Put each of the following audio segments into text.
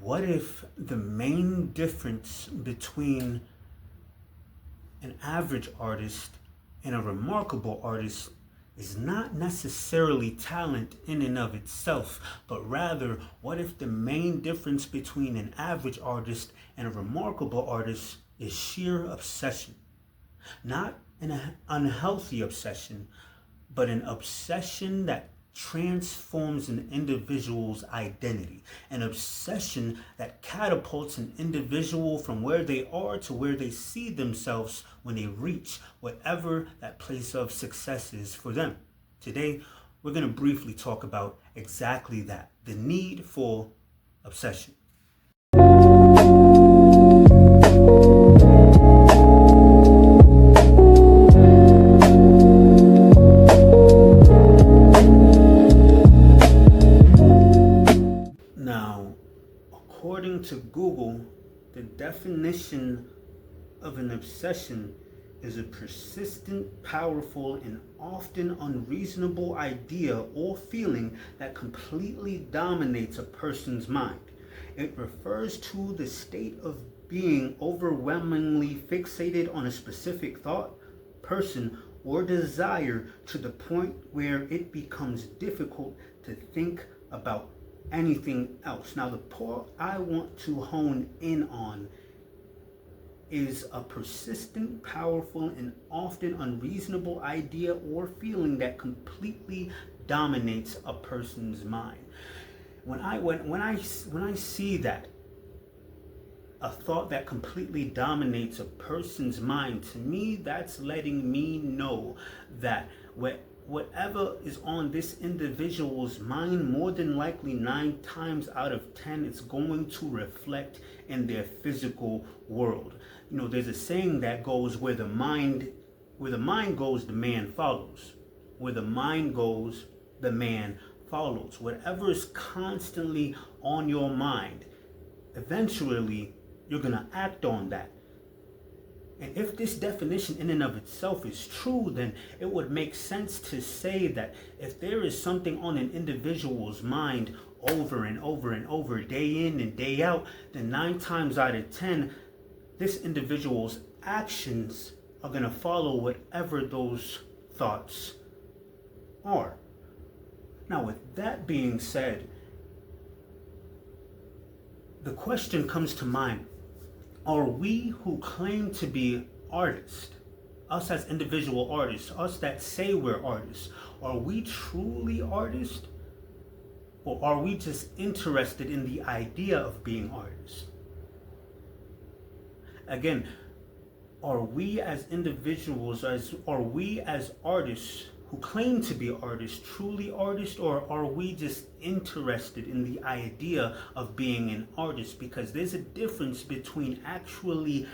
What if the main difference between an average artist and a remarkable artist is not necessarily talent in and of itself, but rather, what if the main difference between an average artist and a remarkable artist is sheer obsession? Not an unhealthy obsession, but an obsession that transforms an individual's identity, an obsession that catapults an individual from where they are to where they see themselves when they reach whatever that place of success is for them. Today, we're going to briefly talk about exactly that, the need for obsession. Now, according to Google, the definition of an obsession is a persistent, powerful, and often unreasonable idea or feeling that completely dominates a person's mind. It refers to the state of being overwhelmingly fixated on a specific thought, person, or desire to the point where it becomes difficult to think about anything else. Now, the part I want to hone in on is a persistent, powerful, and often unreasonable idea or feeling that completely dominates a person's mind. When I see that, a thought that completely dominates a person's mind, to me, that's letting me know that whatever is on this individual's mind, more than likely 9 times out of 10, it's going to reflect in their physical world. You know, there's a saying that goes, where the mind goes, the man follows. Where the mind goes, the man follows. Whatever is constantly on your mind, eventually you're going to act on that. And if this definition in and of itself is true, then it would make sense to say that if there is something on an individual's mind over and over and over, day in and day out, then 9 times out of 10, this individual's actions are going to follow whatever those thoughts are. Now, with that being said, the question comes to mind: are we who claim to be artists, us as individual artists, us that say we're artists, are we truly artists? Or are we just interested in the idea of being artists? Again, are we as individuals, are we as artists who claim to be artists truly artists, or are we just interested in the idea of being an artist? Because there's a difference between actually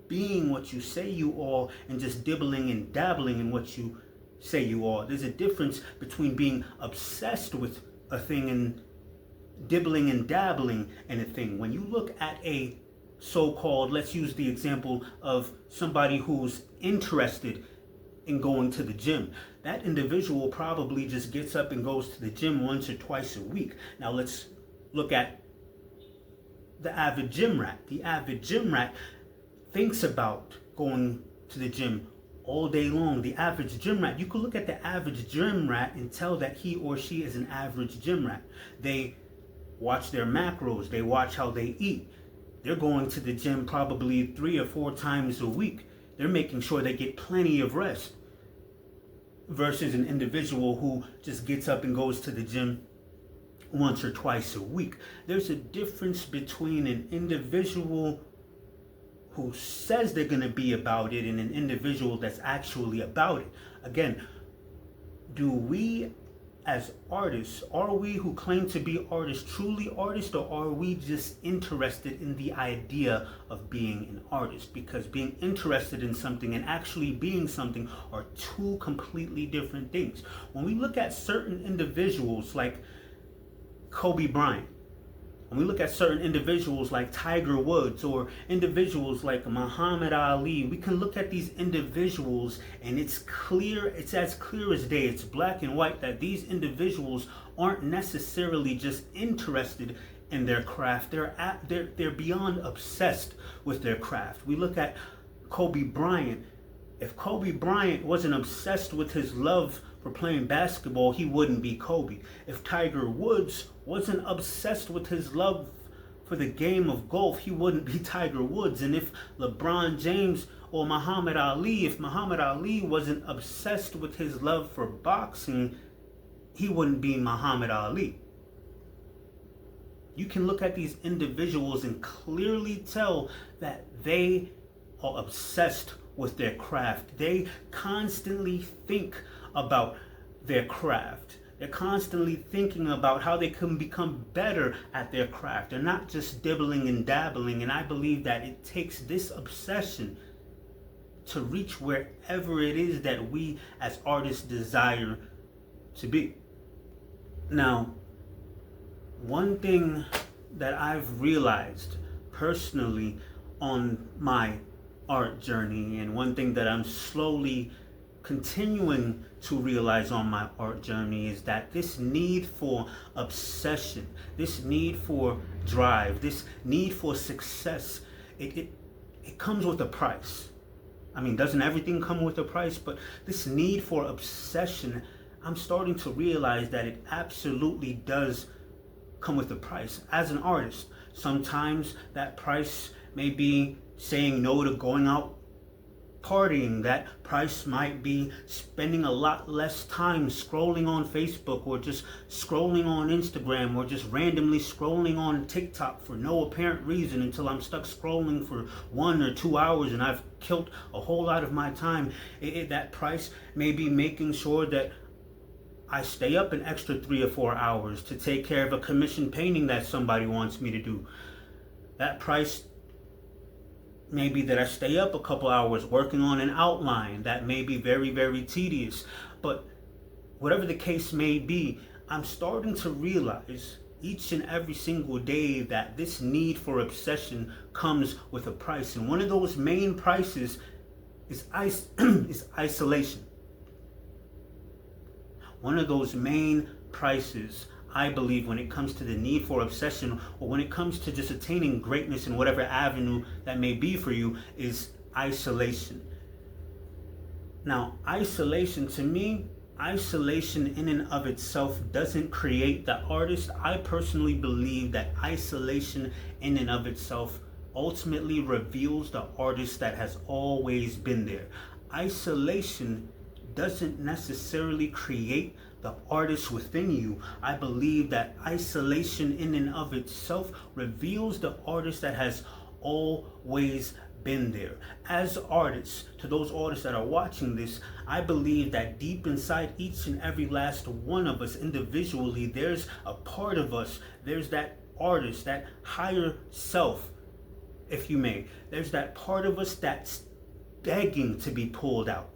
being what you say you are and just dibbling and dabbling in what you say you are. There's a difference between being obsessed with a thing and dibbling and dabbling in a thing. When you look at a so-called, let's use the example of somebody who's interested in going to the gym. That individual probably just gets up and goes to the gym once or twice a week. Now let's look at the avid gym rat. The avid gym rat thinks about going to the gym all day long. The average gym rat, you could look at the average gym rat and tell that he or she is an average gym rat. They watch their macros, they watch how they eat. They're going to the gym probably 3 or 4 times a week. They're making sure they get plenty of rest. Versus an individual who just gets up and goes to the gym once or twice a week. There's a difference between an individual who says they're going to be about it and an individual that's actually about it. Again, do we as artists, are we who claim to be artists truly artists, or are we just interested in the idea of being an artist? Because being interested in something and actually being something are 2 completely different things. When we look at certain individuals like Kobe Bryant, When we look at certain individuals like Tiger Woods or individuals like Muhammad Ali, we can look at these individuals and it's clear, it's as clear as day, it's black and white that these individuals aren't necessarily just interested in their craft. They're beyond obsessed with their craft. We look at Kobe Bryant. If Kobe Bryant wasn't obsessed with his love for playing basketball, he wouldn't be Kobe. If Tiger Woods wasn't obsessed with his love for the game of golf, he wouldn't be Tiger Woods. And if LeBron James or Muhammad Ali, if Muhammad Ali wasn't obsessed with his love for boxing, he wouldn't be Muhammad Ali. You can look at these individuals and clearly tell that they are obsessed with their craft. They constantly think about their craft. They're constantly thinking about how they can become better at their craft. They're not just dibbling and dabbling. And I believe that it takes this obsession to reach wherever it is that we as artists desire to be. Now, one thing that I've realized personally on my art journey, and one thing that I'm slowly continuing to realize on my art journey, is that this need for obsession, this need for drive, this need for success, it comes with a price. I mean, doesn't everything come with a price? But this need for obsession, I'm starting to realize that it absolutely does come with a price. As an artist, sometimes that price may be saying no to going out partying. That price might be spending a lot less time scrolling on Facebook, or just scrolling on Instagram, or just randomly scrolling on TikTok for no apparent reason until I'm stuck scrolling for 1 or 2 hours and I've killed a whole lot of my time. That price may be making sure that I stay up an extra 3 or 4 hours to take care of a commissioned painting that somebody wants me to do. That price may be that I stay up a couple hours working on an outline that may be very, very tedious. But whatever the case may be, I'm starting to realize each and every single day that this need for obsession comes with a price. And one of those main prices is isolation. One of those main prices, I believe, when it comes to the need for obsession, or when it comes to just attaining greatness in whatever avenue that may be for you, is isolation. Now, isolation, to me, isolation in and of itself doesn't create the artist. I personally believe that isolation in and of itself ultimately reveals the artist that has always been there. Isolation doesn't necessarily create the artist within you. I believe that isolation in and of itself reveals the artist that has always been there. As artists, to those artists that are watching this, I believe that deep inside each and every last one of us individually, there's a part of us, there's that artist, that higher self, if you may. There's that part of us that's begging to be pulled out,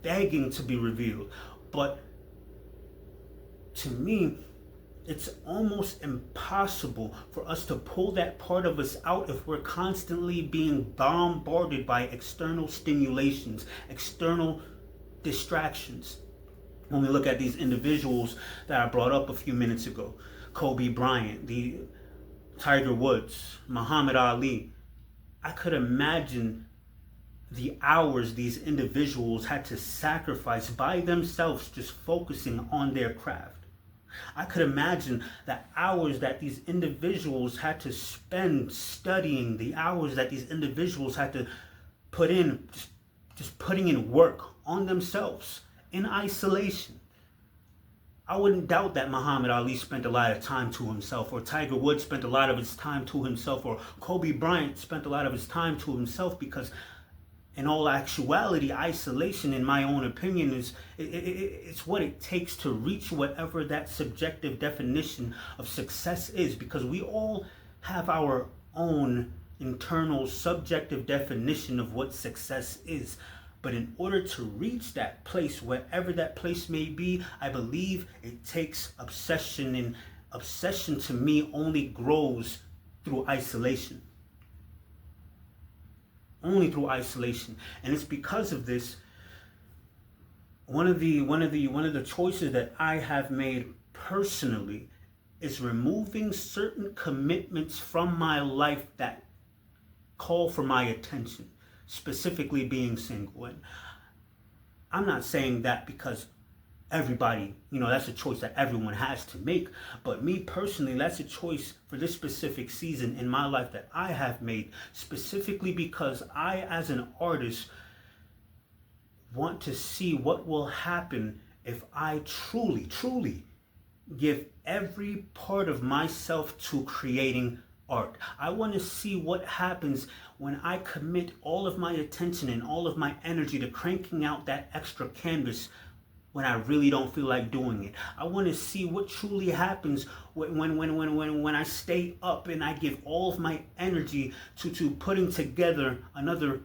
begging to be revealed. But to me, it's almost impossible for us to pull that part of us out if we're constantly being bombarded by external stimulations, external distractions. When we look at these individuals that I brought up a few minutes ago, Kobe Bryant, the Tiger Woods, Muhammad Ali, I could imagine the hours these individuals had to sacrifice by themselves just focusing on their craft. I could imagine the hours that these individuals had to spend studying, the hours that these individuals had to put in, just putting in work on themselves in isolation. I wouldn't doubt that Muhammad Ali spent a lot of time to himself, or Tiger Woods spent a lot of his time to himself, or Kobe Bryant spent a lot of his time to himself, because in all actuality, isolation, in my own opinion, it's what it takes to reach whatever that subjective definition of success is, because we all have our own internal subjective definition of what success is. But in order to reach that place, wherever that place may be, I believe it takes obsession and obsession to me only grows through isolation. Only through isolation. And it's because of this, one of the choices that I have made personally is removing certain commitments from my life that call for my attention, specifically being single. And I'm not saying that because everybody, that's a choice that everyone has to make. But me personally, that's a choice for this specific season in my life that I have made, specifically because I, as an artist, want to see what will happen if I truly, truly give every part of myself to creating art. I want to see what happens when I commit all of my attention and all of my energy to cranking out that extra canvas when I really don't feel like doing it. I want to see what truly happens when I stay up and I give all of my energy to putting together another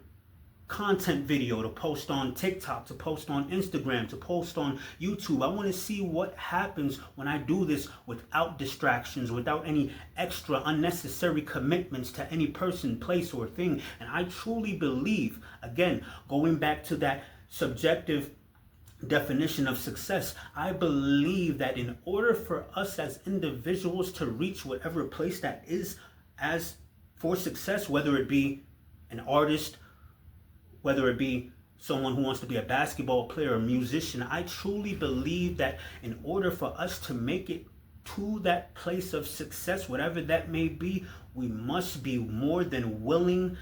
content video to post on TikTok, to post on Instagram, to post on YouTube. I want to see what happens when I do this without distractions, without any extra unnecessary commitments to any person, place, or thing. And I truly believe, again, going back to that subjective definition of success, I believe that in order for us as individuals to reach whatever place that is as for success, whether it be an artist, whether it be someone who wants to be a basketball player, a musician, I truly believe that in order for us to make it to that place of success, whatever that may be, we must be more than willing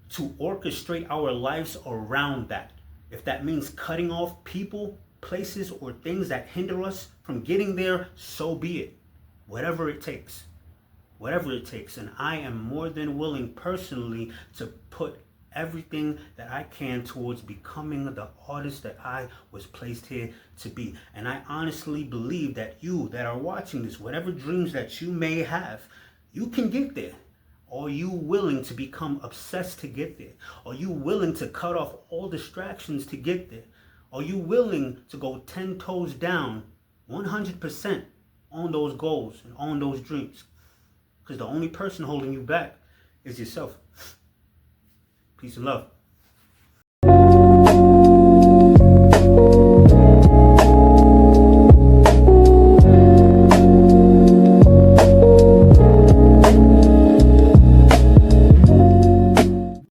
to orchestrate our lives around that. If that means cutting off people, places, or things that hinder us from getting there, so be it. Whatever it takes. Whatever it takes. And I am more than willing personally to put everything that I can towards becoming the artist that I was placed here to be. And I honestly believe that you that are watching this, whatever dreams that you may have, you can get there. Are you willing to become obsessed to get there? Are you willing to cut off all distractions to get there? Are you willing to go 10 toes down 100% on those goals and on those dreams? Because the only person holding you back is yourself. Peace and love.